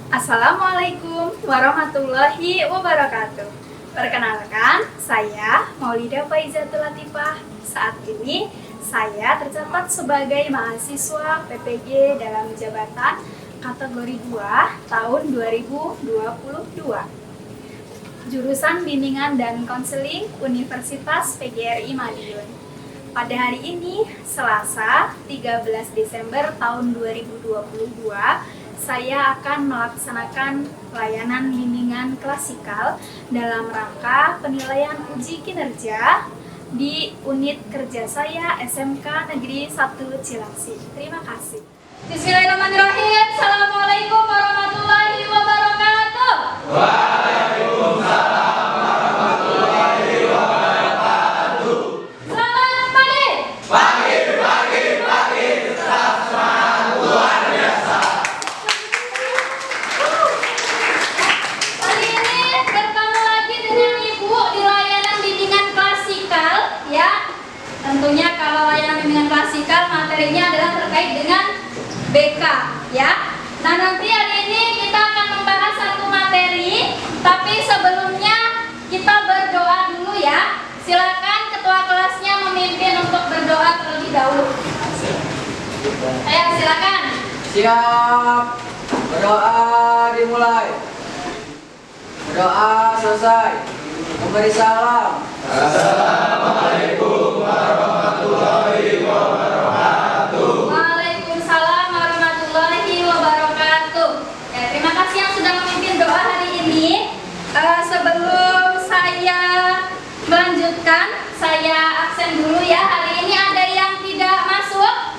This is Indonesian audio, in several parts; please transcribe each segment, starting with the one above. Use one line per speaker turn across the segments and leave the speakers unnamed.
Assalamualaikum warahmatullahi wabarakatuh. Perkenalkan, saya Maulida Faizatul Latifah. Saat ini saya tercatat sebagai mahasiswa PPG dalam jabatan kategori 2 tahun 2022. Jurusan Bimbingan dan Konseling Universitas PGRI Madiun. Pada hari ini, Selasa 13 Desember tahun 2022, saya akan melaksanakan layanan bimbingan klasikal dalam rangka penilaian uji kinerja di unit kerja saya SMK Negeri 1 Cilengsi. Terima kasih.
Bismillahirrahmanirrahim. Assalamualaikum warahmatullahi wabarakatuh.
Waalaikumsalam warahmatullahi wabarakatuh.
Selamat pagi.
Pagi, tetap semangat luar biasa.
Kali ini bertemu lagi dengan Ibu di layanan bimbingan klasikal, ya. Tentunya kalau layanan bimbingan klasikal materinya adalah terkait dengan BK, ya. Nah, nanti hari ini kita akan membahas satu materi, tapi sebelumnya kita berdoa dulu, ya. Silakan ketua kelasnya memimpin untuk berdoa terlebih dahulu. Ayo, silakan.
Siap. Berdoa dimulai. Berdoa selesai. Memberi salam.
Assalamualaikum warahmatullahi wabarakatuh.
Waalaikumsalam warahmatullahi wabarakatuh. Ya, terima kasih yang sudah memimpin doa hari ini. Sebelum saya melanjutkan, saya absen dulu ya. Hari ini ada yang tidak masuk.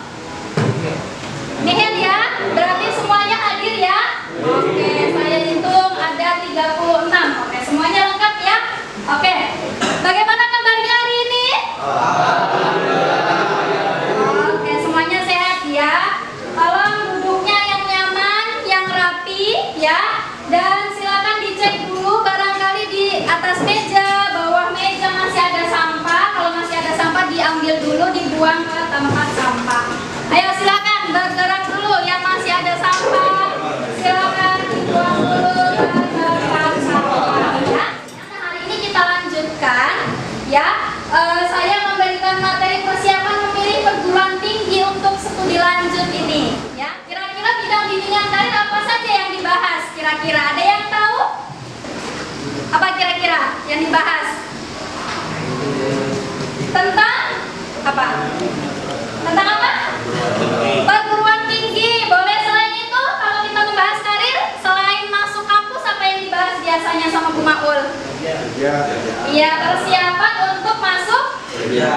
Nihil ya, berarti semuanya hadir ya. Oke, saya hitung ada 36. Oke, semuanya lengkap ya. Oke, bagaimana kabarnya hari ini? Oke, semuanya sehat ya. Tolong duduknya yang nyaman, yang rapi ya. Dan silakan dicek dulu barangkali di atas meja, bawah meja masih ada sampah. Kalau masih ada sampah diambil dulu, dibuang ke tempat sampah. Ayo silakan bergerak dulu yang masih ada sampah. Silakan dibuang dulu ke tempat sampah ya. Nah, hari ini kita lanjutkan ya. Saya memberikan materi persiapan memilih perguruan tinggi untuk studi lanjut ini ya. Kira-kira bidang bimbingan karir apa saja yang dibahas? Kira-kira ada yang tahu? Apa kira-kira yang dibahas? Tentang apa? Tentang apa? Perguruan tinggi. Boleh selain itu kalau kita membahas karir, selain masuk kampus apa yang dibahas biasanya sama Bu Maul? Iya, persiapan untuk masuk kerja.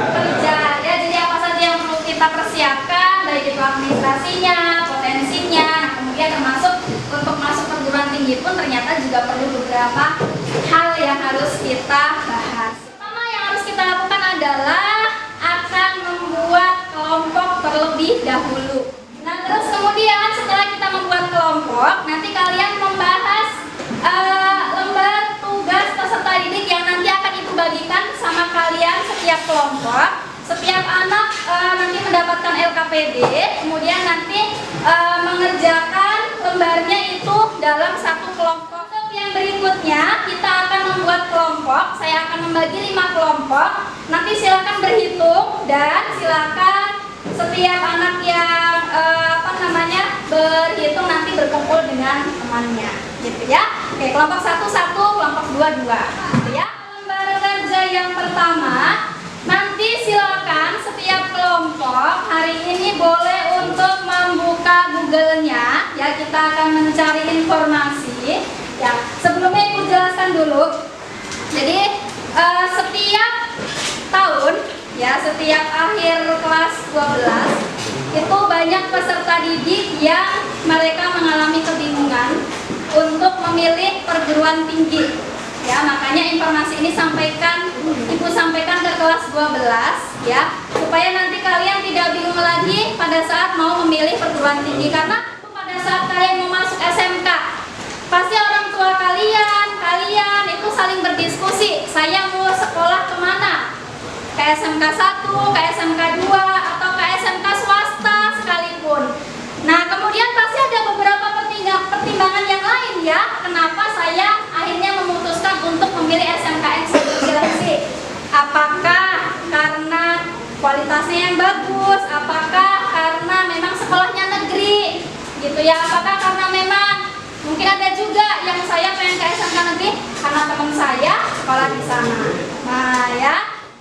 Ya, jadi apa saja yang perlu kita persiapkan, baik itu administrasinya, potensinya, nah, kemudian termasuk untuk masuk perguruan tinggi pun ternyata juga perlu beberapa hal yang harus kita bahas. Pertama yang harus kita lakukan adalah akan membuat kelompok terlebih dahulu. Nah, terus kemudian setelah kita membuat kelompok, nanti kalian membahas lembar tugas peserta didik yang nanti akan Ibu bagikan sama kalian setiap kelompok. Setiap anak nanti mendapatkan LKPD, kemudian nanti mengerjakan lembarnya itu dalam satu kelompok. Untuk yang berikutnya kita akan membuat kelompok. Saya akan membagi 5 kelompok. Nanti silakan berhitung dan silakan setiap anak yang berhitung nanti berkumpul dengan temannya, gitu ya. Oke, kelompok 1, kelompok 2, 2, gitu ya. Lembar kerja yang pertama, nanti silakan setiap kelompok hari ini boleh untuk membuka Google-nya, ya. Kita akan mencari informasi. Ya, sebelumnya Ibu jelaskan dulu. Jadi setiap tahun, ya, setiap akhir kelas 12 itu banyak peserta didik yang mereka mengalami kebingungan untuk memilih perguruan tinggi. Ya, makanya informasi ini Ibu sampaikan ke kelas 12 ya, supaya nanti kalian tidak bingung lagi pada saat mau memilih perguruan tinggi. Karena pada saat kalian mau masuk SMK, pasti orang tua kalian itu saling berdiskusi, saya mau sekolah kemana? Ke SMK 1, ke SMK 2, atau ke SMK swasta sekalipun. Nah, kemudian pasti ada beberapa pertimbangan yang lain gitu ya. Apakah karena memang mungkin ada juga yang saya pengen ke SMK negeri karena teman saya sekolah di sana. Nah ya,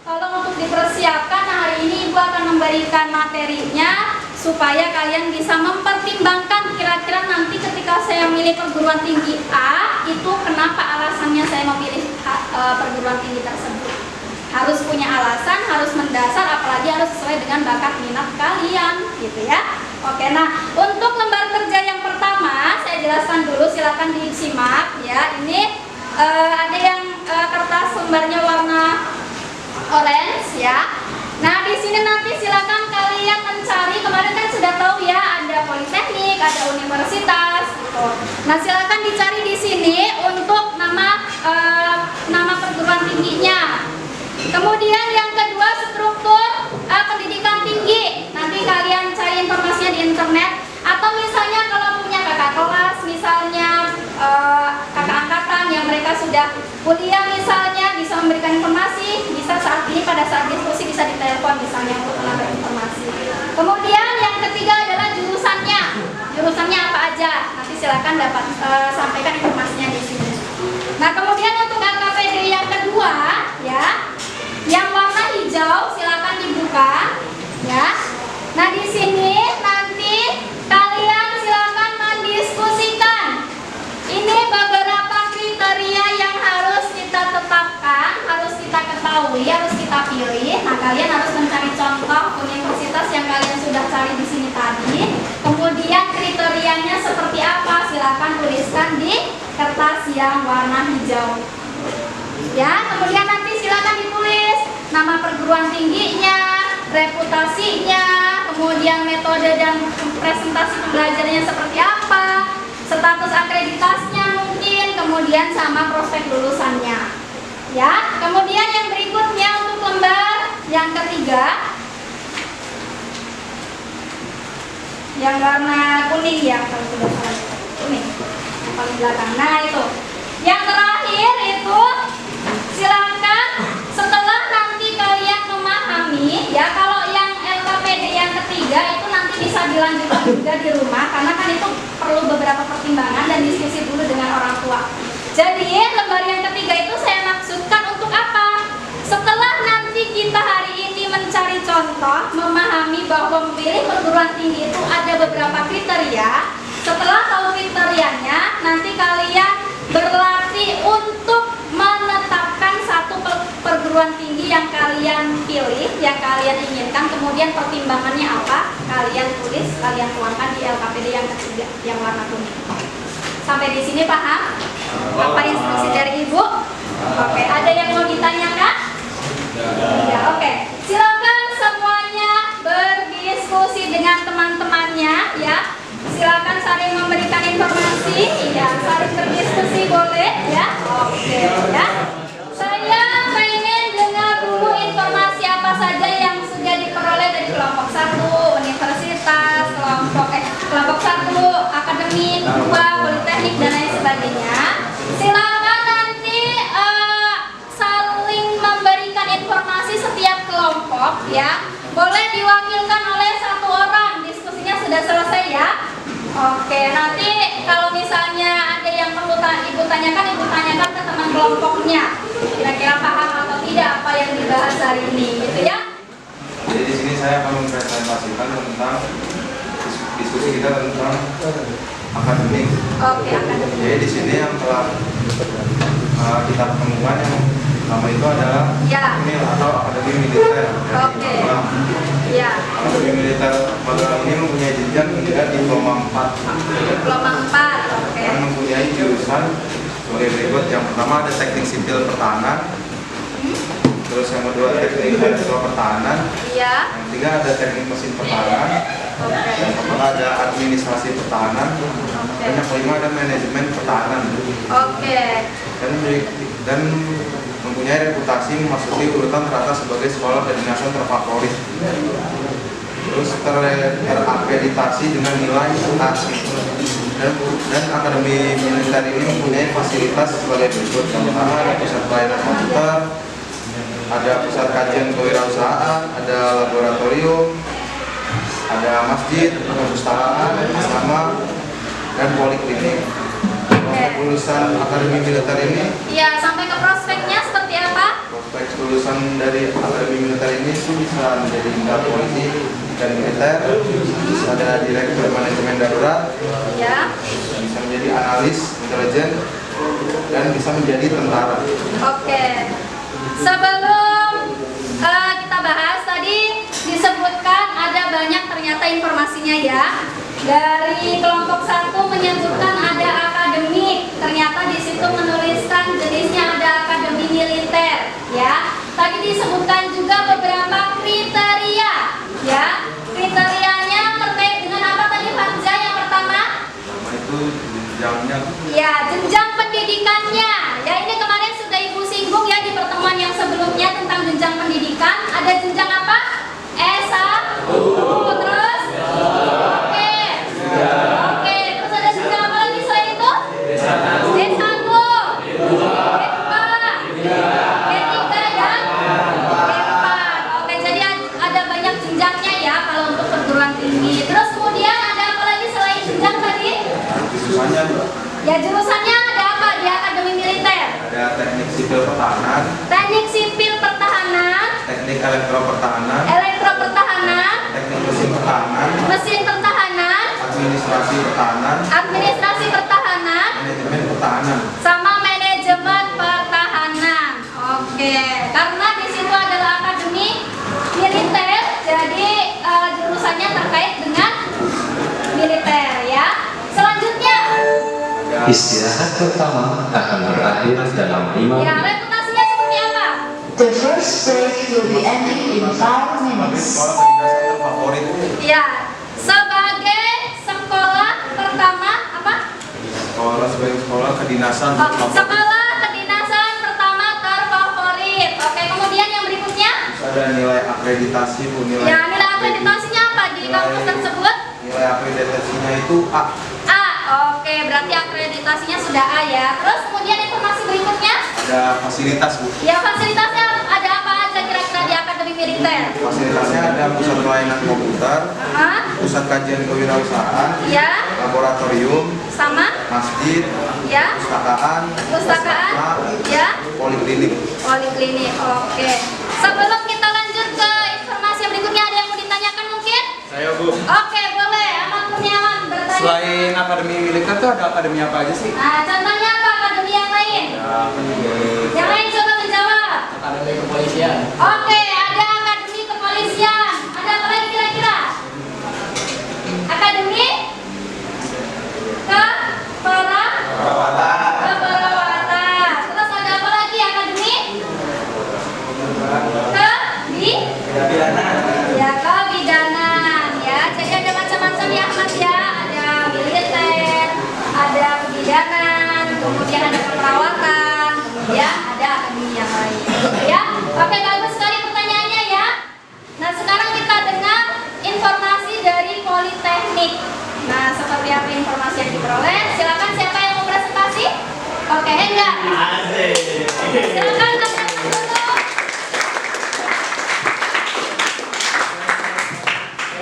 tolong untuk dipersiapkan. Nah, hari ini Ibu akan memberikan materinya supaya kalian bisa mempertimbangkan kira-kira nanti ketika saya milih perguruan tinggi A itu kenapa alasannya saya memilih perguruan tinggi tersebut. Harus punya alasan, harus mendasar, apalagi harus sesuai dengan bakat minat kalian gitu ya. Oke, nah untuk lembar kerja yang pertama saya jelaskan dulu, silakan disimak ya. Ini ada yang kertas lembarnya warna orange ya. Nah di sini nanti silakan kalian mencari, kemarin kan sudah tahu ya ada politeknik, ada universitas gitu. Nah silakan dicari di sini untuk nama perguruan tingginya. Kemudian yang kedua struktur pendidikan tinggi. Nanti kalian cari informasinya di internet atau misalnya kalau punya kakak kelas, misalnya kakak angkatan yang mereka sudah kuliah misalnya bisa memberikan informasi, bisa saat ini pada saat diskusi bisa ditelepon misalnya untuk menambah informasi. Kemudian yang ketiga adalah jurusannya. Jurusannya apa aja? Nanti silakan dapat sampaikan informasinya di sini. Nah, kemudian untuk LKPD yang kedua ya, yang warna hijau silakan dibuka ya. Nah, di sini nanti kalian silakan mendiskusikan. Ini beberapa kriteria yang harus kita tetapkan, harus kita ketahui, harus kita pilih. Nah, kalian harus mencari contoh universitas yang kalian sudah cari di sini tadi. Kemudian kriterianya seperti apa? Silakan tuliskan di kertas yang warna hijau. Ya, kemudian nanti silakan ditulis nama perguruan tingginya, reputasinya, kemudian metode dan presentasi pembelajarannya seperti apa, status akreditasinya mungkin, kemudian sama prospek lulusannya. Ya, kemudian yang berikutnya untuk lembar yang ketiga, yang warna kuning ya, kalau sudah salah kuning, yang paling belakang. Nah itu, yang terakhir itu silakan setelah nanti kalian memahami ya, kalau yang LKPD yang ketiga itu nanti bisa dilanjutkan juga di rumah karena kan itu perlu beberapa pertimbangan dan diskusi dulu dengan orang tua. Jadi lembar yang ketiga itu saya maksudkan untuk apa? Setelah nanti kita hari ini mencari contoh, memahami bahwa memilih perguruan tinggi itu ada beberapa kriteria. Setelah tahu kriterianya, nanti kalian berlatih untuk menetapkan satu perguruan tinggi yang kalian pilih, yang kalian inginkan, kemudian pertimbangannya apa, kalian tulis, kalian tuangkan di LKPD yang ketiga, yang warna kuning. Sampai di sini paham? Apa instruksi dari Ibu? Oke, ada yang mau ditanyakan? Ya, oke. Silakan semuanya berdiskusi dengan teman-temannya ya. Silakan saling memberikan informasi, ya, saling berdiskusi boleh ya. Oke ya. Saya pengen dengar dulu informasi apa saja yang sudah diperoleh dari kelompok 1 universitas, kelompok 1 akademik, 2 politeknik dan lain sebagainya. Silakan nanti saling memberikan informasi setiap kelompok ya. Boleh diwakilkan oleh 1 orang. Diskusinya sudah selesai ya. Oke, nanti kalau misalnya ada yang perlu Ibu tanyakan ke teman kelompoknya. Kira-kira paham atau tidak apa yang dibahas hari ini, gitu ya?
Jadi di sini saya akan mempresentasikan tentang diskusi kita tentang akademik.
Oke, akademik.
Jadi di sini yang telah kita temukan yang nama itu adalah
ya,
ini atau akademi militer.
Oke. Ya.
Akademi militer Magelang ini mempunyai jenjang pendidikan diploma 4.
Diploma 4, oke.
Dan mempunyai jurusan sebagai berikut. Yang pertama ada teknik sipil pertahanan. Terus yang kedua teknik elektronik pertahanan.
Iya.
Yang ketiga ada teknik mesin pertahanan.
Oke.
Yang keempat ada administrasi pertahanan. Dan yang kelima ada manajemen pertahanan.
Oke.
Dan mempunyai reputasi memasuki urutan teratas sebagai sekolah kedinasan terfavorit. Terus terakreditasi dengan nilai A. Dan akademi militer ini mempunyai fasilitas sebagai berikut. Yang pertama ada pusat pelayanan komputer, ada pusat kajian kewirausahaan, ada laboratorium, ada masjid, perpustakaan, asrama, dan poliklinik. Prospek lulusan Akademi Militer ini,
Ya, sampai ke prospeknya seperti apa?
prospek lulusan dari Akademi Militer ini itu bisa menjadi jenderal polisi dan militer, bisa ada direktur manajemen darurat,
Ya.
bisa menjadi analis intelijen, dan bisa menjadi tentara.
Oke. Sebelum kita bahas tadi disebutkan ada banyak ternyata informasinya ya. Dari kelompok 1 menyebutkan ada akademik. Ternyata di situ menuliskan jenisnya ada akademi militer ya. Tadi disebutkan juga beberapa kriteria ya. Kriterianya terkait dengan apa tadi Farza yang pertama?
Pertama itu jenjangnya,
Ya, jenjang pendidikannya. Ya, ini kemarin sudah Ibu singgung ya di pertemuan yang sebelumnya tentang jenjang pendidikan. Ada jenjang apa? S1. Terus? Oke. Oke, terus ada jenjang apa lagi selain itu? D1. D2. D3 dan D4. Oke, jadi ada banyak jenjangnya ya kalau untuk perguruan tinggi. Terus kemudian ada apa lagi selain jenjang tadi?
jurusannya
Ya, jurusannya ada apa di Akademi Militer?
ada teknik sipil pertahanan,
Teknik sipil pertahanan,
teknik elektro pertahanan,
elektro pertahanan,
teknik mesin pertahanan,
mesin pertahanan,
administrasi pertahanan,
administrasi pertahanan,
manajemen pertahanan.
sama manajemen pertahanan. Oke, karena di situ adalah Akademi Militer, jadi jurusannya terkait dengan militer ya. Selanjutnya,
Istirahat pertama akan berakhir dalam 5
ya
menit.
reputasinya seperti apa?
The first break will be ending in 5
Sebagai
minutes.
sekolah kedinasan terfavorit,
Ya, sebagai sekolah pertama apa?
sebagai sekolah kedinasan
Oh,
terfavorit.
sekolah kedinasan pertama terfavorit. Oke, kemudian yang berikutnya?
Terus ada nilai akreditasi, Bu,
Ya, nilai akreditasinya apa di kampus tersebut?
Nilai akreditasinya itu A.
A. Oke, berarti akreditasinya sudah A ya. Terus kemudian informasi berikutnya?
Ada fasilitas, Bu.
Ya, fasilitasnya ada apa aja kira-kira di Akademi Militer?
Fasilitasnya ada pusat pelayanan komputer, pusat kajian kewirausahaan,
Ya,
laboratorium,
sama?
masjid,
Ya,
pustakaan,
pustakaan? Ya,
poliklinik.
poliklinik. Oke. Sebelum kita lanjut ke informasi yang berikutnya, ada yang mau ditanyakan mungkin?
Saya Bu,
Oke, boleh. Aman Kurniawan bertanya.
selain akademi militer tuh ada akademi apa aja sih?
Nah, contohnya apa akademi yang lain? Yang lain coba menjawab.
Akademi kepolisian.
Oke, ada akademi kepolisian. Ada apa lagi kira-kira? Akademi keperawatan. Terus ada apa lagi akademi? Ya, kebidanan ya. Jadi ada macam-macam ya Ahmad ya. Ada militer, ada kebidanan, kemudian ada keperawatan, kemudian ada akademi yang lain. Ya, oke bagus sekali pertanyaannya ya. Nah sekarang kita dengar informasi dari Politeknik. Nah seperti apa informasi yang diperoleh? Silakan siapa yang mau presentasi? Oke, enggak. Silakan Mas Ahmad dulu.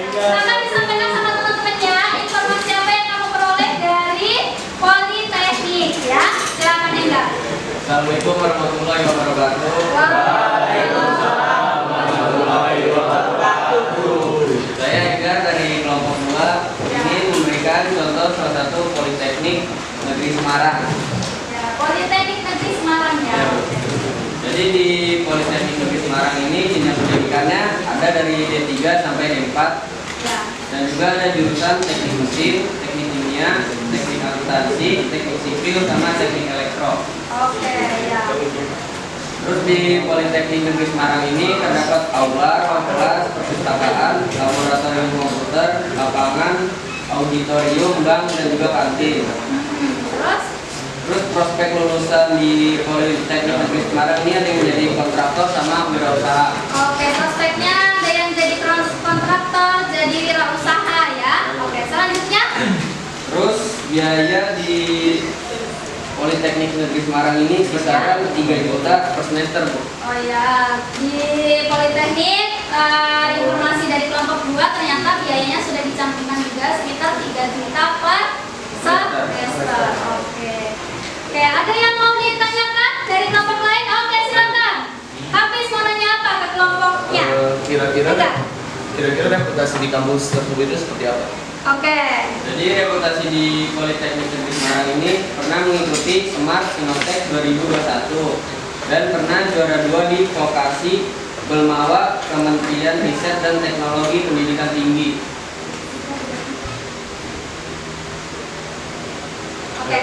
Silakan disampaikan sama teman-temannya informasi apa yang kamu peroleh dari Politeknik ya. Silakan enggak.
Assalamualaikum warahmatullahi wabarakatuh. Saya Edgar dari kelompok 2 ingin memberikan contoh salah satu Politeknik Negeri Semarang.
Ya, Politeknik Negeri Semarang ya.
Jadi di Politeknik Negeri Semarang ini jenjang pendidikannya ada dari D3 sampai D4
Ya.
dan juga ada jurusan teknik mesin, teknik kimia, teknik akuntansi, teknik sipil sama teknik elektro.
Oke, ya.
Terus di Politeknik Negeri Semarang ini terdapat aula, ruang kelas, perpustakaan, laboratorium komputer, lapangan, auditorium, bank, dan juga kantin. Terus prospek lulusan di Politeknik Negeri Semarang ini ada yang menjadi kontraktor sama wirausaha.
Oke, prospeknya ada yang jadi kontraktor, jadi wirausaha ya. Oke, selanjutnya.
Terus biaya di Politeknik Negeri Semarang ini kisaran 3 juta per semester, Bu.
Oh ya, di Politeknik informasi dari kelompok 2 ternyata biayanya sudah dicantumkan juga sekitar 3 juta per semester. Oke, ada yang mau ditanyakan dari kelompok lain? Oke, silakan. Hafiz mau nanya apa ke kelompoknya?
Kira-kira reputasi di kampus tersebut itu seperti apa?
Oke.
Jadi reputasi di Politeknik Negeri Semarang ini pernah mengikuti Smart Innotek 2021 dan pernah juara 2 di vokasi Belmawa Kementerian Riset dan Teknologi Pendidikan Tinggi.
Oke.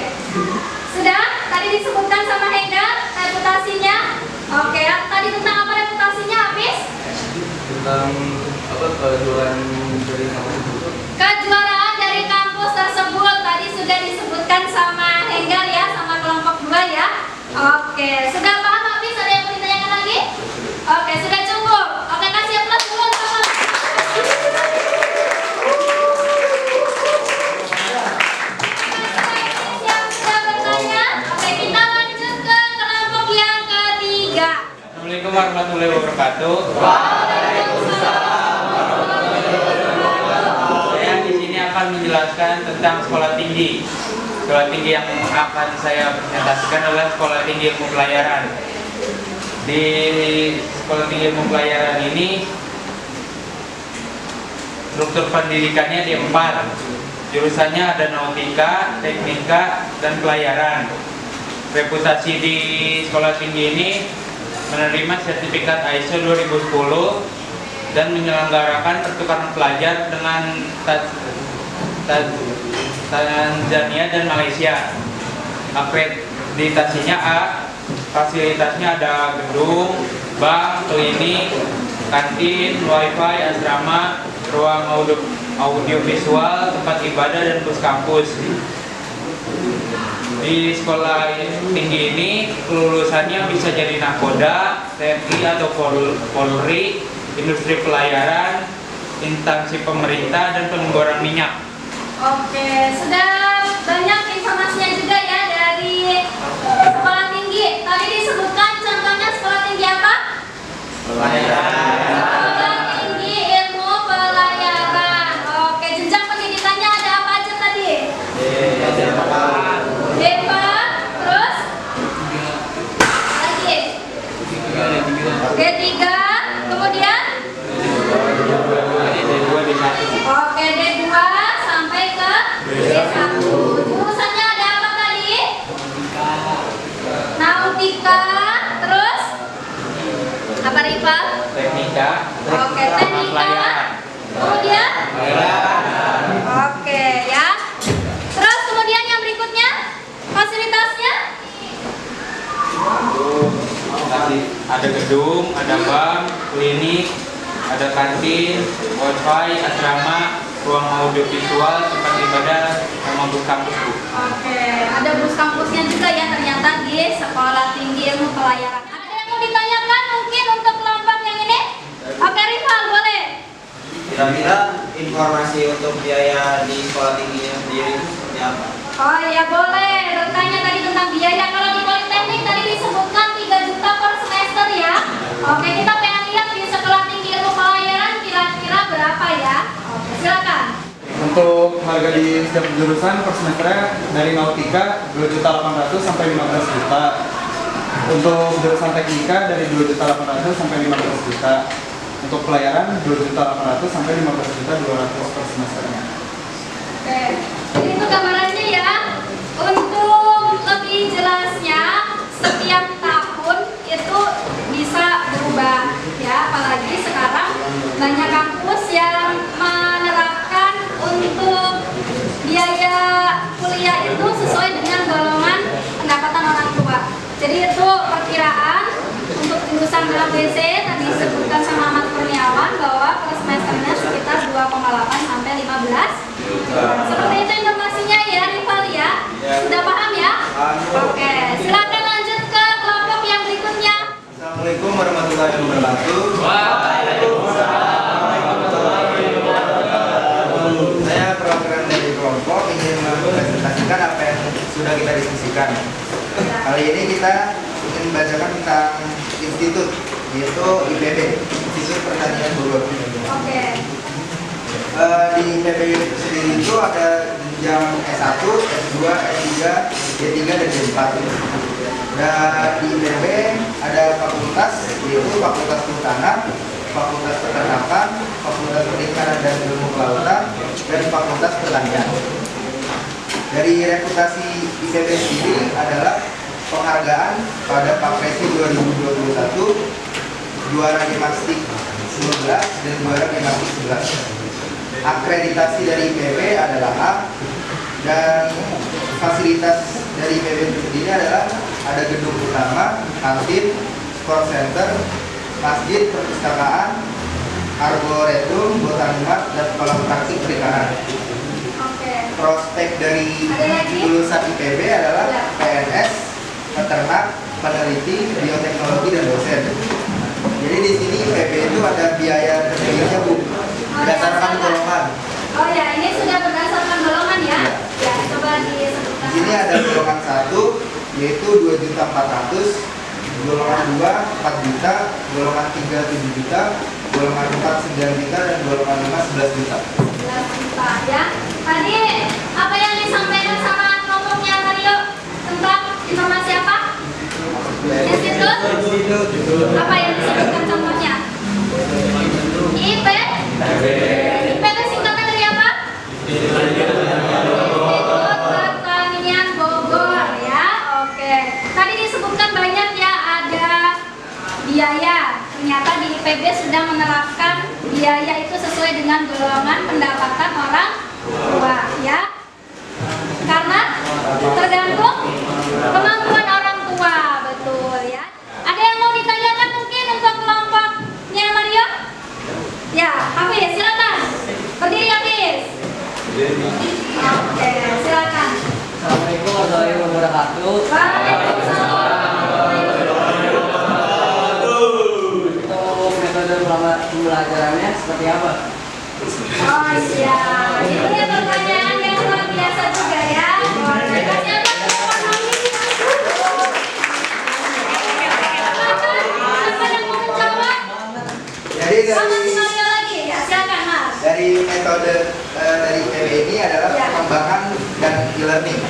Sudah? Tadi disebutkan sama Hengga reputasinya. Oke, tadi tentang apa reputasinya, Hafiz?
Tentang apa kejuaraan dari kampus itu?
Kejuaraan dari kampus tersebut tadi sudah disebutkan sama Hengga ya, sama kelompok 2 ya. Oke, sudah paham Hafiz? Ada yang mau ditanyakan lagi? Oke, sudah cukup. Oke, kasih aplaus dulu sama. Yang sudah bertanya, oke kita lanjut ke kelompok yang ketiga.
Assalamualaikum warahmatullahi wabarakatuh. Saya di sini akan menjelaskan tentang sekolah tinggi. Sekolah tinggi yang akan saya presentasikan adalah sekolah tinggi ilmu pelayaran. Di sekolah tinggi ilmu pelayaran ini struktur pendidikannya di 4. Jurusannya ada nautika, teknika, dan pelayaran. Reputasi di sekolah tinggi ini menerima sertifikat ISO 2010 dan menyelenggarakan pertukaran pelajar dengan Tanzania dan Malaysia. Akreditasinya A, fasilitasnya ada gedung, bank, klinik, kantin, wifi, asrama, ruang audiovisual, tempat ibadah, dan bus kampus. Di sekolah tinggi ini kelulusannya bisa jadi nakoda, TNI atau Polri, industri pelayaran, instansi pemerintah, dan pengeboran minyak.
Oke, sudah banyak informasinya juga ya dari sekolah tinggi. Tadi disebutkan contohnya sekolah tinggi apa? Sekolah tinggi ilmu pelayaran. Oke, jenjang pendidikannya ada apa aja tadi? D4, terus? Lagi? D3, kemudian? Oke, D2 sampai ke D1. Jurusannya ada apa tadi? Nautika, terus? Apa rival?
Teknika.
Oke, teknika. Kemudian? Oke, ya. Terus kemudian yang berikutnya? Fasilitasnya?
Ada gedung, ada bank, klinik, ada kantin, wifi, asrama, ruang audiovisual, tempat ibadah, sama bus kampus, Bu.
Oke, ada bus kampusnya juga ya ternyata di Sekolah Tinggi Ilmu Pelayaran. Ada yang mau ditanyakan mungkin untuk kelompok yang ini? Oke, rival boleh.
Kira-kira informasi untuk biaya di sekolah tingginya sendiri itu seperti apa?
Oh iya boleh, bertanya tadi tentang biaya. Kalau di Politeknik tadi disebutkan 3 juta per semester ya. Oke, kita pengen lihat di Sekolah Tinggi Ilmu Pelayaran kira-kira berapa ya. Oke, silakan.
Untuk harga di setiap jurusan per semesternya dari nautika 2.800.000 sampai 15 juta. Untuk jurusan teknika dari 2.800.000 sampai 15 juta. Untuk pelayaran 2.800.000 sampai 15.200.000 per semesternya.
Oke, jadi itu gambarannya ya. Untuk lebih jelasnya, setiap tahun itu bisa berubah ya. Apalagi sekarang banyak kampus yang menerapkan untuk biaya kuliah itu sesuai dengan golongan pendapatan orang tua. Jadi itu perkiraan untuk jurusan ABC tadi disebutkan sama Ahmad Kurniawan bahwa per semesternya sekitar 2,8 sampai 15. Seperti itu informasinya ya, rival ya. Sudah paham ya? Oke, silakan lanjut ke kelompok yang berikutnya.
Assalamualaikum warahmatullahi wabarakatuh. Saya perwakilan dari kelompok ingin mempresentasikan apa yang sudah kita diskusikan. Kali ini kita ingin membacakan tentang institut, yaitu IPB, Institut Pertanian Bogor.
Oke.
Di IPB itu sendiri itu ada jenjang S1, S2, S3, D3, dan D4. Dan di IPB ada fakultas, yaitu Fakultas Kehutanan, Fakultas Peternakan, Fakultas Perikanan dan Ilmu Kelautan, dan Fakultas Pertanian. Dari reputasi IPB sendiri adalah penghargaan pada Papresi 2021, juara gimnastik 19 dan juara gimnastik 11. Akreditasi dari IPB adalah A, dan fasilitas dari IPB itu sendiri adalah ada gedung utama, kantin, sport center, masjid, perpustakaan, arboretum, botanimat, dan kolam praktik perikanan. Prospek dari lulusan IPB adalah PNS, peternak, peneliti, bioteknologi, dan dosen. Jadi di sini IPB itu ada biaya terbayarnya, Bu, berdasarkan golongan.
Oh ya, ini sudah berdasarkan golongan ya? Ya, coba disebutkan.
Di sini ada golongan 1 yaitu 2.400.000, golongan 2 4 juta, golongan 3 7 juta, golongan 4 9 juta, dan golongan 5 11 juta.
11 juta ya. Tadi apa yang disampaikan sama kelompoknya Mario tentang informasi apa? Institut? Apa yang disebutkan contohnya? IP? IP itu singkatan dari apa? Institut Pertanian Bogor ya. Oke. Tadi disebutkan banyak ya, ada biaya. Ternyata di IPB sudah menerapkan biaya itu sesuai dengan golongan pendapatan orang tua ya. Karena tergantung kemampuan orang tua, betul ya. Ada yang mau ditanyakan mungkin untuk kelompoknya Mario? Ya, Hafiz, silakan. Berdiri Hafiz. Oke, silakan.
Assalamualaikum warahmatullahi wabarakatuh.
Waalaikumsalam.
Untuk metode pembelajarannya seperti apa?
Oh iya, itu ya pertanyaan yang luar biasa juga ya. Boleh kasih apa? Siapa yang mau menjawab?
Jadi
Sama si Mario lagi ya, silakan Mas.
dari metode dari IPB ini adalah pengembangan dan e-learning.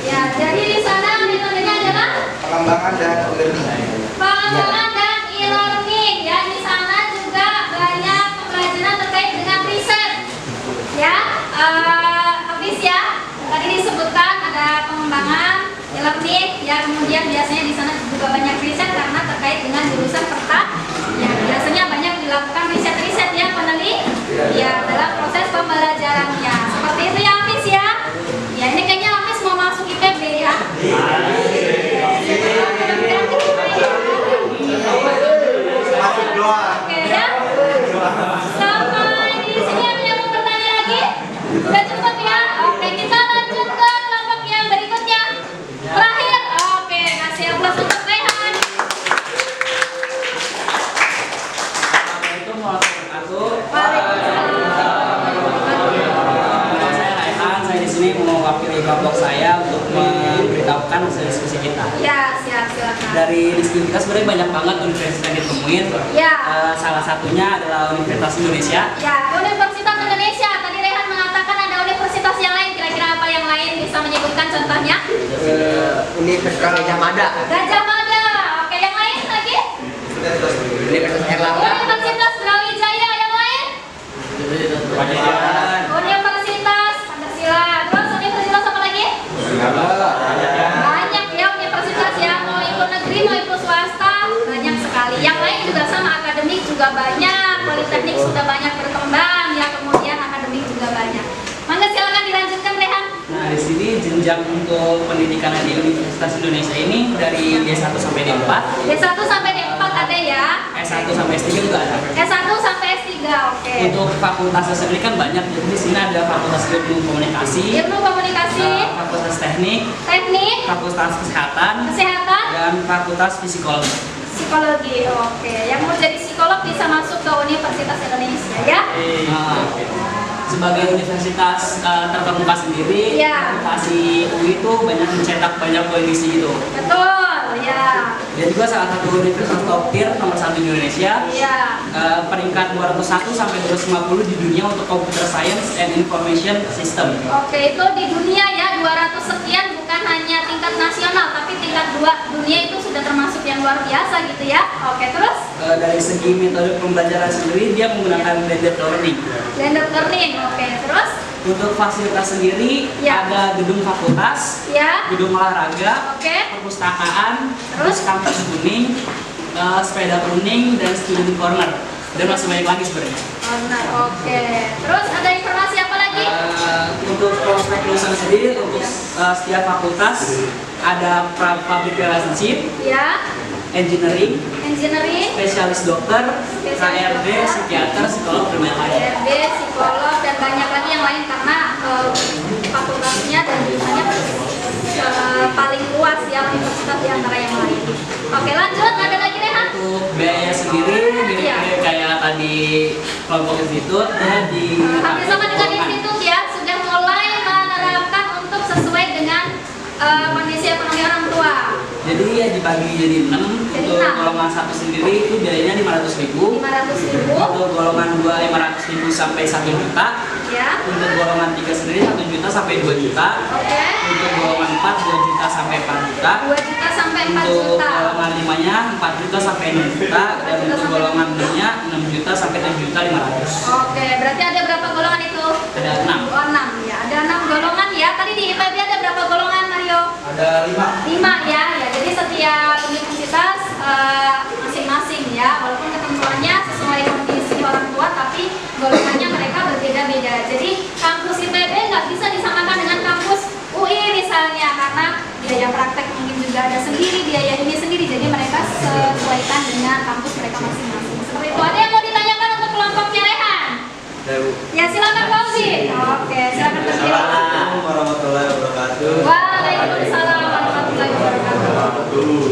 Ya, jadi di sana metodenya adalah
Pengembangan dan e-learning.
pengembangan dan e-learning ya. Di sana juga banyak pembelajaran terkait dengan riset. Ya, habis ya. Tadi disebutkan ada pengembangan e-learning ya. Kemudian biasanya di sana juga banyak riset karena terkait dengan jurusan pertanian. Ya, biasanya banyak dilakukan riset-riset ya, peneliti. Ya, dalam proses pembelajarannya. Seperti itu ya, Hafiz ya. Ya, ini kayaknya Hafiz mau masuk IPB ya.
Masuk doa.
Oke ya. Sampai di sini ada yang mau bertanya lagi? Sudah cukup ya? Oke, kita lanjut ke kelompok yang berikutnya. Terakhir. Oke, kasih aplaus untuk Rehan.
Assalamualaikum warahmatullahi wabarakatuh.
Waalaikumsalam.
Saya Raihan, saya di sini mewakili kelompok saya untuk memberitahukan hasil diskusi kita.
Ya, silakan.
Dari diskusi kita sebenarnya banyak banget universitas yang ditemuin.
Ya.
Salah satunya adalah Universitas Indonesia.
Ya, Universitas Indonesia. Tadi Rehan mengatakan ada universitas yang lain. Kira-kira apa yang lain bisa menyebutkan contohnya?
Universitas Gajah Mada.
Gajah Mada. Oke, yang lain lagi?
Universitas Erlangga.
Universitas Brawijaya. Yang lain? Universitas Pancasila. Terus universitas apa lagi? Banyak ya universitas ya. Mau itu negeri, mau itu swasta. Banyak sekali. Yang lain juga sama, akademik juga banyak. Politeknik sudah banyak berkembang ya. Kemudian akademik juga banyak. Mangga silakan dilanjutkan Rehan.
Nah, di sini jenjang untuk pendidikan di Universitas Indonesia ini dari D1 sampai D4.
D1 sampai D4 ada ya.
S1 sampai S3 juga ada.
S1 sampai S3, oke.
Untuk fakultasnya sendiri kan banyak. Jadi di sini ada Fakultas Ilmu Komunikasi,
Ilmu komunikasi,
Fakultas Teknik,
teknik,
Fakultas Kesehatan,
kesehatan,
dan Fakultas Psikologi.
psikologi. Oke, yang mau jadi psikolog bisa masuk ke Universitas Indonesia ya.
Nah, sebagai universitas terkemuka sendiri,
Iya.
reputasi UI itu banyak mencetak banyak politisi gitu.
Betul.
ya.
Dia juga salah satu universitas top tier nomor 1 di Indonesia.
Iya.
Peringkat 201 sampai 250 di dunia untuk Computer Science and Information System.
Oke, itu di dunia ya 200 sekian, bukan hanya tingkat nasional tapi tingkat dunia itu sudah termasuk yang luar biasa gitu ya. Oke, terus
Dari segi metode pembelajaran sendiri dia menggunakan blended learning.
blended learning. Oke, terus
Untuk fasilitas sendiri
Ya.
ada gedung fakultas,
ya.
gedung olahraga,
Oke.
perpustakaan,
Terus?
terus kampus kuning, sepeda kuning, dan student corner. Dan masih banyak lagi sebenarnya.
Benar. Oke. Terus ada informasi apa lagi?
Untuk prospek lulusan sendiri untuk setiap fakultas ada public relationship,
Ya.
engineering, spesialis dokter, KRD, psikiater, psikolog, dan banyak lagi.
KRD, psikolog dan banyak lagi yang lain karena fakultasnya dan jurusannya paling luas ya universitas di antara yang lain. Oke, lanjut. Ada lagi Rehan?
Untuk biaya sendiri mirip-mirip kayak tadi kelompok institut ya di
Hampir sama dengan institut ya, sudah mulai menerapkan untuk sesuai dengan kondisi ekonomi orang tua.
Jadi ya dibagi jadi 6.
Jadi
Untuk
6.
golongan 1 sendiri itu biayanya 500.000.
500.000
Untuk golongan 2 500.000 sampai 1 juta.
ya.
Untuk golongan 3 sendiri 1 juta sampai 2 juta.
Oke.
Untuk golongan 4 2 juta sampai 4 juta.
2 juta sampai 4
Untuk
juta.
golongan 5-nya 4 juta sampai 6 juta. Dan untuk golongan 6-nya 6 juta sampai 7 juta 500.
Oke, berarti ada berapa golongan itu?
Ada 6.
Oh, 6 ya. Ada 6 golongan ya. Tadi di IPB ada berapa golongan, Mario?
Ada 5.
5 ya. Ya, jadi setiap universitas masing-masing ya. Walaupun ketentuannya sesuai kondisi orang tua, tapi golongannya mereka berbeda-beda. Jadi kampus IPB nggak bisa disamakan dengan kampus UI misalnya, karena biaya praktek mungkin juga ada sendiri, biaya ini sendiri. Jadi mereka sesuaikan dengan kampus mereka masing-masing. Seperti itu. Ada yang mau ditanyakan untuk kelompoknya Rehan? Ya, silakan Fauzi. Oke, silakan bersilakan.
Assalamualaikum warahmatullahi wabarakatuh.
Waalaikumsalam warahmatullahi wabarakatuh.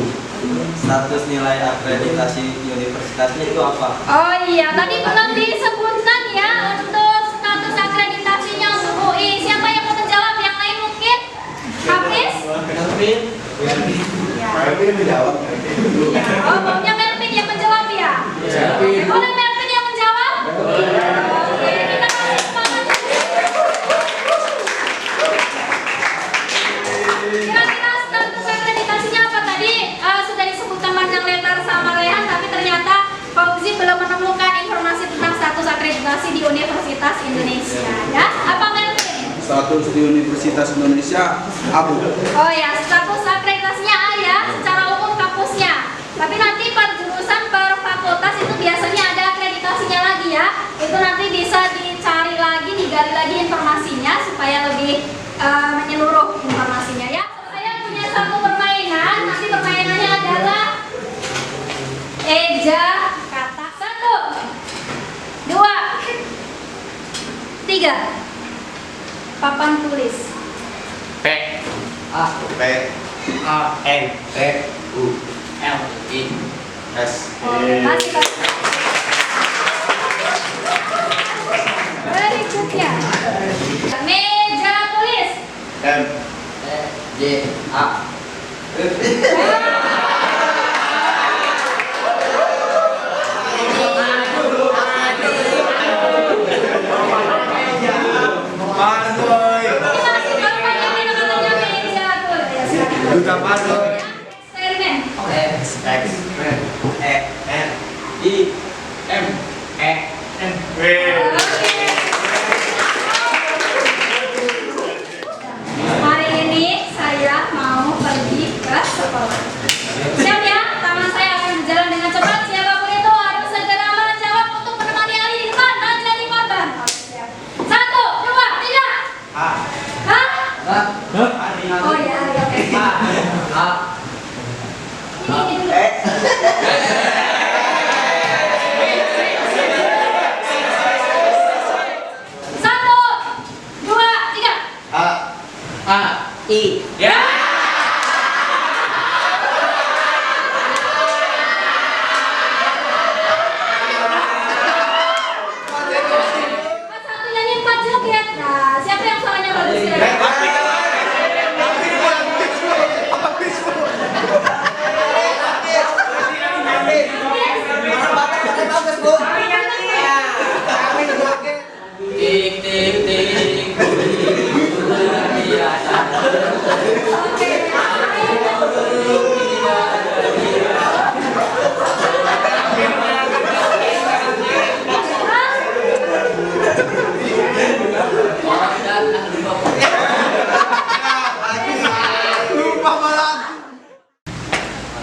Status nilai akreditasi universitasnya itu apa?
Oh iya, tadi belum disebutkan ya untuk status akreditasinya untuk UI. Siapa yang mau menjawab? Yang lain mungkin? Hafiz? Ya.
menjawab.
Oh, maunya Melvin yang menjawab ya? Oke, boleh Melvin yang menjawab? Oke, kita kasih semangat. Kira-kira status akreditasinya apa tadi? Sudah disebutkan panjang lebar sama Rehan, tapi ternyata Fauzi belum menemukan informasi tentang status akreditasi di Universitas Indonesia. Ya, apa Melvin?
Status di Universitas Indonesia abu.
Oh ya, status akreditasinya A ya, secara umum kampusnya. Tapi nanti per jurusan, per fakultas itu biasanya ada akreditasinya lagi ya. Itu nanti bisa dicari lagi, digali lagi informasinya supaya lebih menyeluruh informasinya ya. Saya punya satu permainan, nanti permainannya adalah eja kata 1, 2, 3. Papan tulis.
P
A P
A N
T U
L I
S.
Masih Pak. Berikutnya meja tulis.
M J A.
Ini masih bapak yang namanya meja tulis. Ya, silakan.
Duta Padoy.
Eksperimen.
X E N I M E N.
Hari ini saya mau pergi ke sekolah. Siap ya? Tangan saya akan berjalan dengan cepat. Siapapun itu harus segera menjawab untuk menemani Ali di depan dan jadi korban. Siap. 1, 2, 3.
A.
Hah?
A.
Oh ya, oke.
A.
Ini dulu.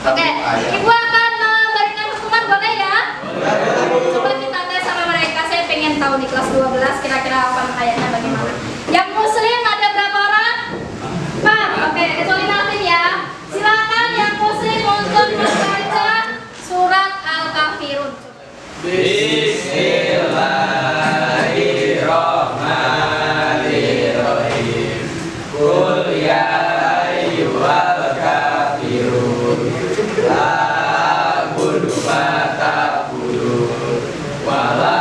Oke, Ibu akan memberikan hukuman, boleh ya? Coba kita tes sama mereka. Saya pengen tahu di kelas 12 kira-kira apa kayaknya bagaimana. Yang muslim ada berapa orang? 4. Oke, kecuali Melvin ya. Silakan yang muslim untuk membaca surat Al-Kafirun.
Bismillahirrahmanirrahim. Qul ya ayyuhal kafirun la a'budu ma ta'budun wa la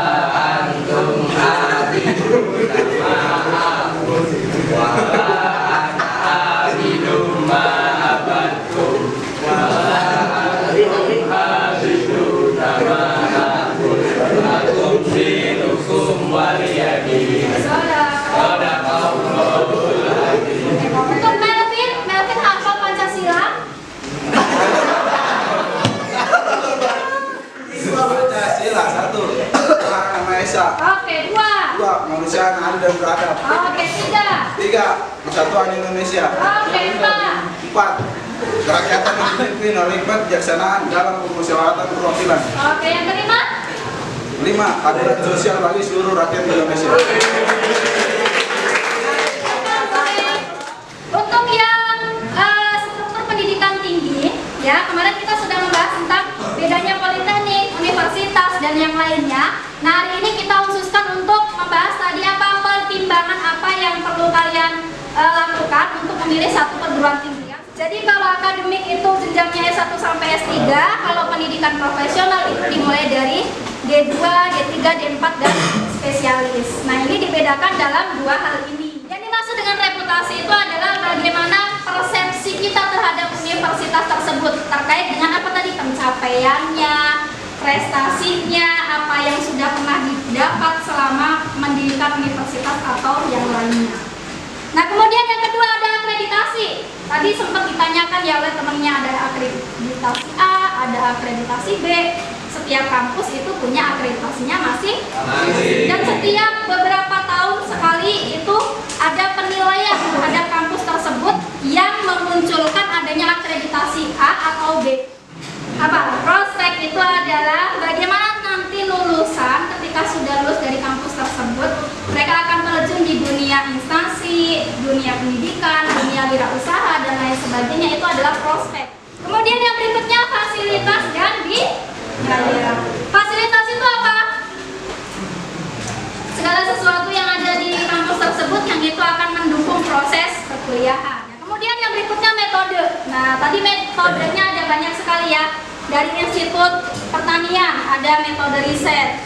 antum a'biduna ma a'budu wa la ana a'budu ma abadtum wa la antum a'biduna ma a'budu lakum dinukum waliyadin.
Untuk Melvin hafal Pancasila?
Pancasila 1. Tuhan Yang Maha Esa.
Oke, 2.
2. Kemanusiaan adil dan beradab.
Oke, 3.
3. Persatuan Indonesia.
Oke, 4.
4. Kerakyatan yang dipimpin oleh hikmat kebijaksanaan dalam permusyawaratan perwakilan.
Oke, yang kelima?
5. Keadilan sosial bagi seluruh rakyat Indonesia.
Untuk yang struktur pendidikan tinggi, ya kemarin kita sudah membahas tentang bedanya politeknik, universitas, dan yang lainnya. Nah, hari ini kita khususkan untuk membahas tadi apa pertimbangan apa yang perlu kalian lakukan untuk memilih satu perguruan tinggi. Jadi kalau akademik itu jenjangnya S1 sampai S3, kalau pendidikan profesional itu dimulai dari D2, D3, D4, dan spesialis. Nah, ini dibedakan dalam dua hal ini. Yang dimaksud dengan reputasi itu adalah bagaimana persepsi kita terhadap universitas tersebut terkait dengan apa tadi, pencapaiannya, prestasinya, apa yang sudah pernah didapat selama mendirikan universitas atau yang lainnya. Nah, kemudian yang kedua ada akreditasi. Tadi sempat ditanyakan ya oleh temannya, ada akreditasi A, ada akreditasi B. Setiap kampus itu punya akreditasinya masing. Dan setiap beberapa tahun sekali itu ada penilaian terhadap kampus tersebut yang memunculkan adanya akreditasi A atau B. Apa? Prospek itu adalah bagaimana nanti lulusan ketika sudah lulus dari kampus tersebut, mereka akan terjun di dunia instansi, dunia pendidikan, dunia wirausaha, dan lain sebagainya. Itu adalah prospek. Kemudian yang berikutnya fasilitas dan biaya. Fasilitas itu apa? Segala sesuatu yang ada di kampus tersebut yang itu akan mendukung proses perkuliahan. Kemudian yang berikutnya metode. Nah, tadi metodenya ada banyak sekali ya. Dari Institut Pertanian ada metode riset,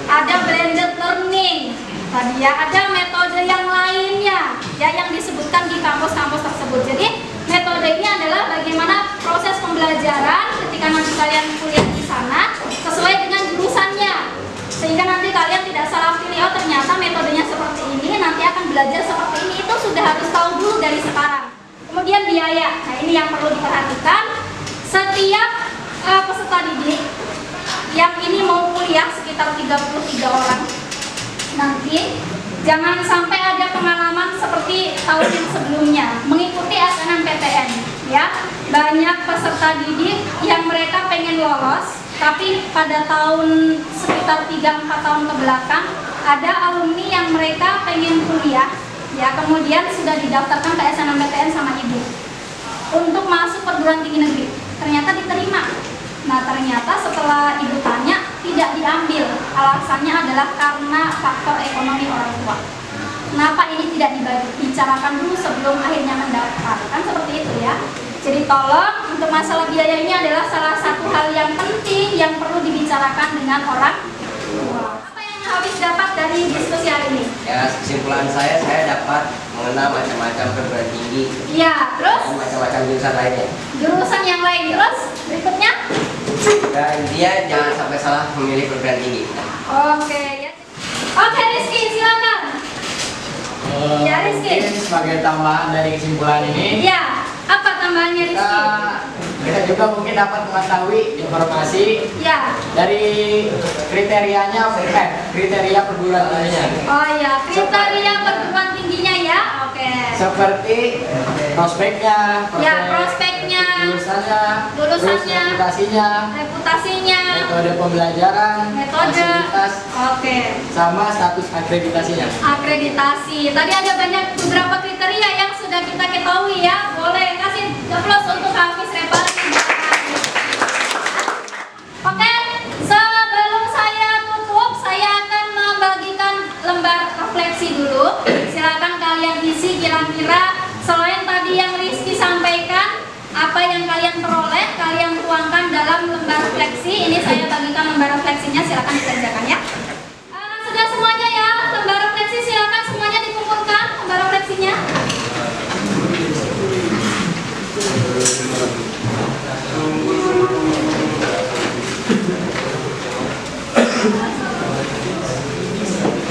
ada blended learning, tadi ya, ada metode yang lainnya ya yang disebutkan di kampus-kampus tersebut. Jadi metode ini adalah bagaimana proses pembelajaran ketika nanti kalian kuliah di sana sesuai dengan jurusannya, sehingga nanti kalian tidak salah pilih, oh ternyata metodenya seperti ini, nanti akan belajar seperti ini. Itu sudah harus tahu dulu dari sekarang. Kemudian biaya, nah ini yang perlu diperhatikan. Setiap peserta didik yang ini mau kuliah sekitar 33 orang nanti, jangan sampai ada pengalaman seperti tahun yang sebelumnya mengikuti SNMPTN ya. Banyak peserta didik yang mereka pengen lolos, tapi pada tahun sekitar 3-4 tahun ke belakang ada alumni yang mereka pengen kuliah ya, kemudian sudah didaftarkan ke SNMPTN sama ibu untuk masuk perguruan tinggi negeri, ternyata diterima. Nah, ternyata setelah ibu tanya tidak diambil. Alasannya adalah karena faktor ekonomi orang tua. Kenapa ini tidak dibicarakan dulu sebelum akhirnya mendaftar? Kan seperti itu ya. Jadi tolong, untuk masalah biaya ini adalah salah satu hal yang penting yang perlu dibicarakan dengan orang tua. Apa yang habis dapat dari diskusi hari ini?
Ya, kesimpulan saya dapat mengenal macam-macam perguruan tinggi.
Iya, terus?
Dan macam-macam jurusan lainnya.
Jurusan yang lain, terus? Berikutnya?
Dan dia jangan sampai salah memilih perguruan tinggi.
Oke, ya. Oke, Rizky, silakan. Ya, Rizky.
Mungkin sebagai tambahan dari kesimpulan ini,
Iya, apa tambahannya Rizky?
kita juga mungkin dapat mengetahui informasi
Ya.
dari kriteria perguruan tingginya.
Oh iya, kriteria perguruan tingginya ya. Oke.
Seperti prospeknya, lulusannya, terus
reputasinya,
metode pembelajaran, fasilitas, sama status akreditasinya.
Akreditasi. Tadi ada banyak beberapa kriteria yang sudah kita ketahui ya. Boleh kasih aplaus untuk Hafiz Reparti. Oke, sebelum saya tutup, saya akan membagikan lembar refleksi dulu. Silakan kalian isi kira-kira selain tadi yang Rizky sampaikan, apa yang kalian peroleh, kalian tuangkan dalam lembar refleksi. Ini saya bagikan lembar refleksinya, silakan dikerjakan ya. Sudah semuanya ya, lembar refleksi silakan semuanya dikumpulkan lembar refleksinya.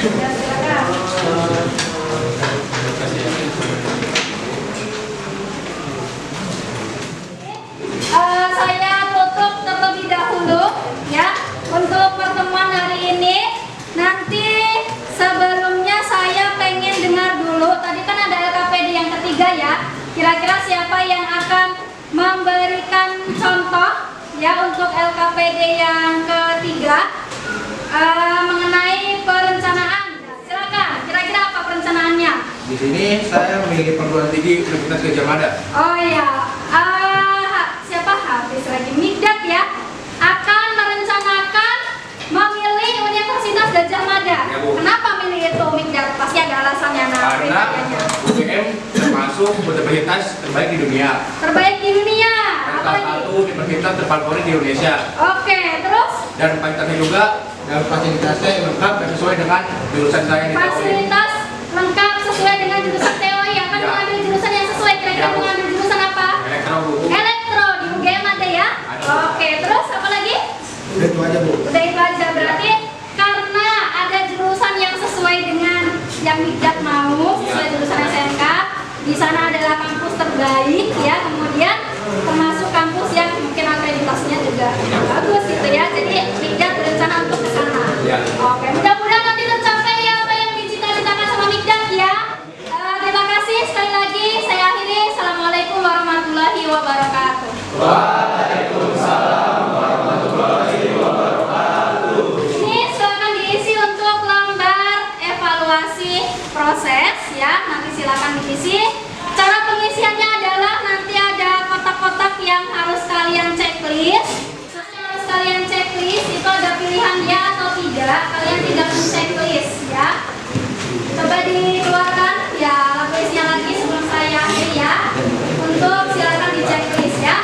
Ya, silakan. Saya tutup terlebih dahulu ya untuk pertemuan hari ini. Nanti sebelumnya saya pengen dengar dulu, tadi kan ada LKPD yang ketiga ya. Kira-kira siapa yang akan memberikan contoh ya untuk LKPD yang ketiga mengenai perencanaan. Silakan, kira-kira apa perencanaannya?
Di sini saya memiliki perguruan tinggi Universitas Gadjah Mada.
Oh iya, siapa Hafiz lagi? Migdat ya, akan merencanakan memilih Universitas Gadjah Mada.
Ya, Bu.
Kenapa milih itu Migdat? Pasti ada alasannya.
Karena UGM termasuk universitas terbaik di dunia.
Terbaik di dunia.
Salah satu universitas terfavorit di Indonesia.
Oke, terus?
Dan fasilitasnya juga, dan fasilitasnya lengkap dan sesuai dengan jurusan saya yang ditahui.
Fasilitas lengkap sesuai dengan jurusan TOI. Akan
Ya.
mengambil jurusan yang sesuai. Kira-kira
Ya, Bu.
mengambil jurusan apa?
Elektro, Bu.
Elektro di UGM ada ya?
Ada.
Oke, terus apa lagi?
Itu aja, Bu.
Udah itu aja, berarti karena ada jurusan yang sesuai dengan yang Migdat mau, sesuai jurusan SMK. Di sana adalah kampus terbaik ya, kemudian termasuk kampus yang mungkin akreditasinya juga bagus gitu ya. Jadi Migdat berencana untuk ke sana.
Ya.
Oke, mudah-mudahan nanti tercapai ya apa yang dicita-citakan sama Migdat ya. Terima kasih sekali lagi. Saya akhiri. Assalamualaikum warahmatullahi wabarakatuh.
Waalaikumsalam warahmatullahi wabarakatuh.
Ini silakan diisi untuk lembar evaluasi proses ya. Nanti silakan diisi. Cara pengisiannya adalah nanti ada kotak-kotak yang harus kalian checklist. Harus kalian checklist itu ada pilihan ya atau tidak. Kalian tidak men-checklist ya. Coba dikeluarkan ya tulisnya lagi sebelum saya akhiri ya. Untuk silakan di checklist ya.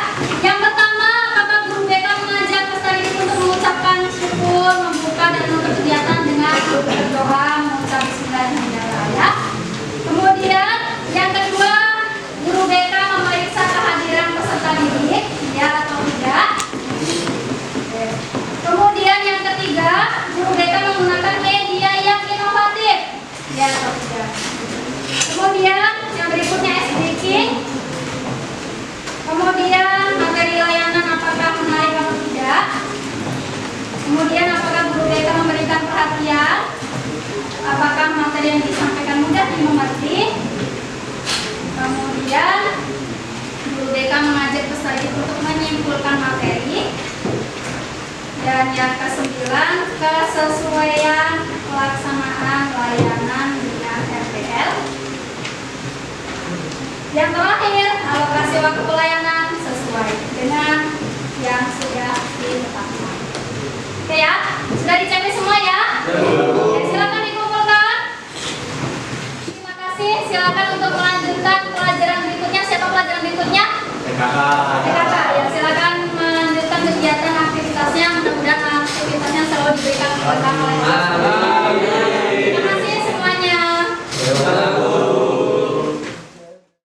Yang pertama, apakah guru BK mengajak peserta didik untuk mengucapkan syukur, membuka dan menutup kegiatan dengan berdoa, mengucap bismillahirrahmanirrahim ya. Kemudian yang kedua, guru BK memeriksa kehadiran peserta didik ya atau tidak. Kemudian yang ketiga, guru BK menggunakan media yang inovatif ya atau tidak. Kemudian yang berikutnya SDK. Kemudian materi layanan apakah menarik atau tidak. Kemudian apakah guru BK memberikan perhatian. Apakah materi yang disampaikan mudah dimengerti. Kemudian guru BK mengajak peserta didik untuk menyimpulkan materi. Dan yang ke-9, kesesuaian pelaksanaan layanan dengan RPL. Yang terakhir, alokasi waktu pelayanan sesuai dengan yang sudah ditetapkan. Oke ya, sudah dicek semua ya? Ya, silakan dikumpulkan. Terima kasih, silakan untuk melanjutkan pelajaran berikutnya. Siapa pelajaran berikutnya?
PKK.